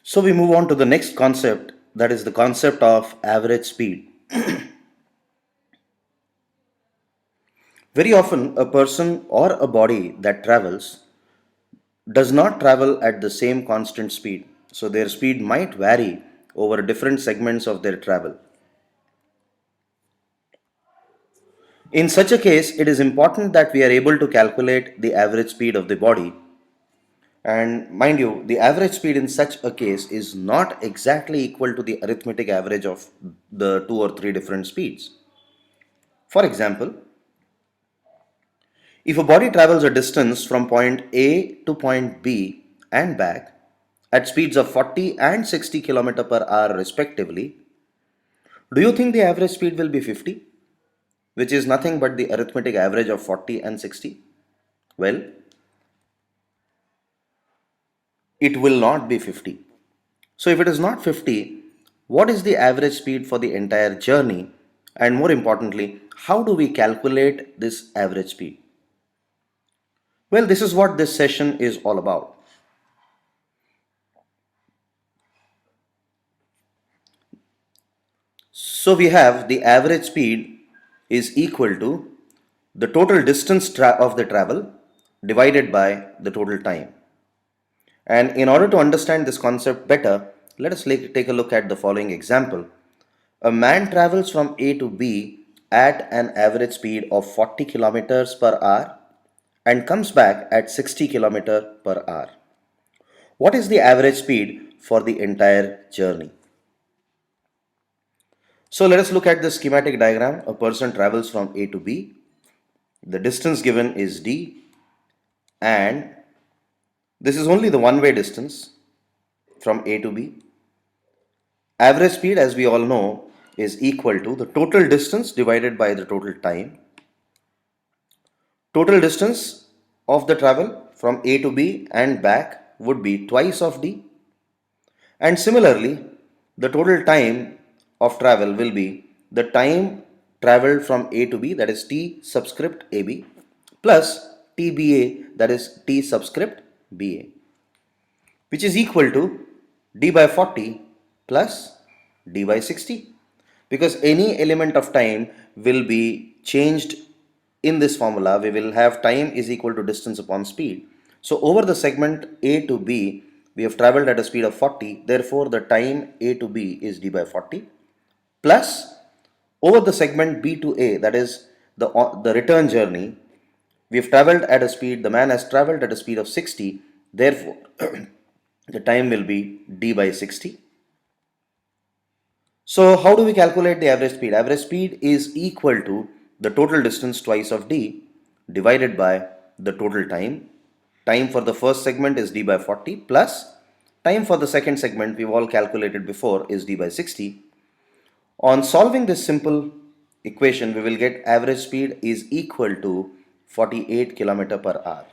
So we move on to the next concept, that is the concept of average speed. Very often, a person or a body that travels does not travel at the same constant speed. So their speed might vary over different segments of their travel. In such a case, it is important that we are able to calculate the average speed of the body. And mind you, the average speed in such a case is not exactly equal to the arithmetic average of the two or three different speeds. For example, if a body travels a distance from point A to point B and back at speeds of 40 and 60 km per hour respectively, do you think the average speed will be 50, which is nothing but the arithmetic average of 40 and 60? Well, it will not be 50. So if it is not 50, what is the average speed for the entire journey? And more importantly, how do we calculate this average speed? Well, this is what this session is all about. So we have the average speed is equal to the total distance of the travel divided by the total time. And in order to understand this concept better, let us take a look at the following example. A man travels from A to B at an average speed of 40 kilometers per hour and comes back at 60 kilometers per hour. What is the average speed for the entire journey? So let us look at the schematic diagram. A person travels from A to B. The distance given is D, and this is only the one-way distance from A to B. Average speed, as we all know, is equal to the total distance divided by the total time. Total distance of the travel from A to B and back would be twice of D. And similarly, the total time of travel will be the time traveled from A to B, that is T subscript AB, plus TBA, that is T subscript BA, which is equal to D by 40 plus D by 60. Because any element of time will be changed in this formula, we will have time is equal to distance upon speed. So over the segment A to B, we have traveled at a speed of 40. Therefore, the time A to B is D by 40 plus over the segment B to A, that is the return journey, we have traveled at a speed, the man has traveled at a speed of 60. Therefore, the time will be D by 60. So how do we calculate the average speed? Average speed is equal to the total distance twice of d divided by the total time. Time for the first segment is d by 40 plus time for the second segment we've all calculated before is d by 60. On solving this simple equation, we will get average speed is equal to 48 km per hour.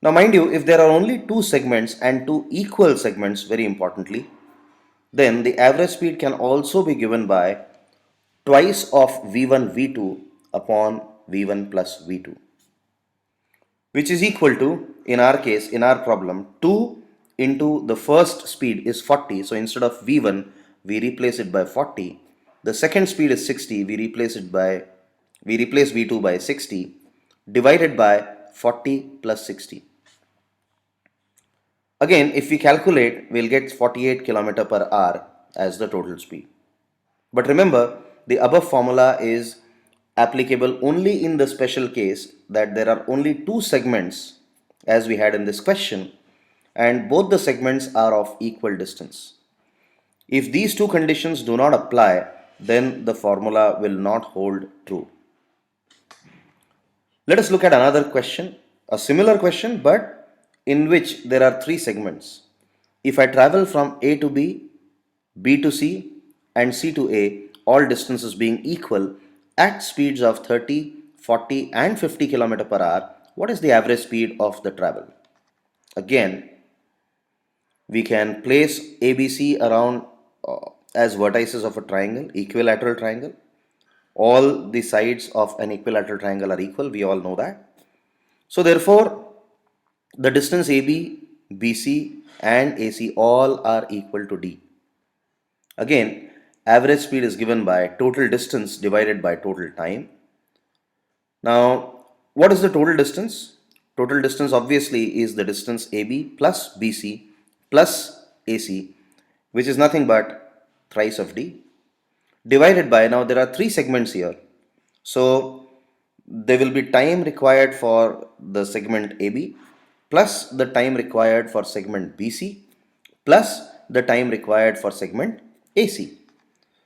Now mind you, if there are only two segments and two equal segments, very importantly, then the average speed can also be given by twice of v1 v2 upon v1 plus v2, which is equal to, in our case, in our problem, 2 into the first speed is 40. So instead of v1, we replace it by 40. The second speed is 60. We replace v2 by 60 divided by 40 plus 60. Again, if we calculate, we'll get 48 km per hour as the total speed. But remember, the above formula is applicable only in the special case that there are only two segments as we had in this question, and both the segments are of equal distance. If these two conditions do not apply, then the formula will not hold true. Let us look at another question, a similar question, but in which there are three segments. If I travel from A to B, B to C, and C to A, all distances being equal, at speeds of 30, 40, and 50 km per hour, what is the average speed of the travel? Again, we can place ABC around as vertices of a triangle, equilateral triangle. All the sides of an equilateral triangle are equal, we all know that. So therefore, the distance AB BC, and AC all are equal to D. Again, average speed is given by total distance divided by total time. Now, what is the total distance? Total distance obviously is the distance AB plus BC plus AC, which is nothing but thrice of D, divided by, now there are three segments here. So there will be time required for the segment AB plus the time required for segment BC plus the time required for segment AC.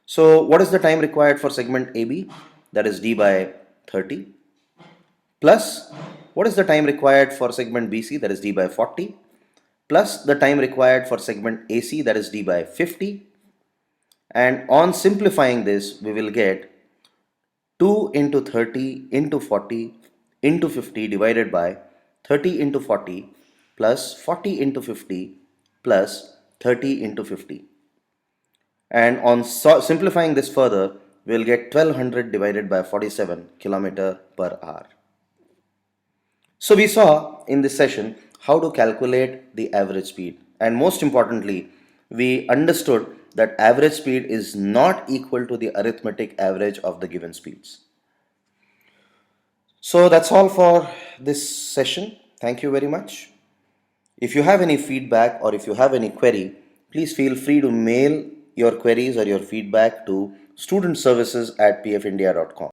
So what is the time required for segment AB? That is D by 30, plus what is the time required for segment BC? That is D by 40, plus the time required for segment AC, that is D by 50. And on simplifying this, we will get 2 into 30 into 40 into 50 divided by 30 into 40 plus 40 into 50 plus 30 into 50. And on simplifying this further, we will get 1200 divided by 47 kilometer per hour. So we saw in this session how to calculate the average speed, and most importantly, we understood that average speed is not equal to the arithmetic average of the given speeds. So that's all for this session. Thank you very much. If you have any feedback or if you have any query, please feel free to mail your queries or your feedback to studentservices@pfindia.com.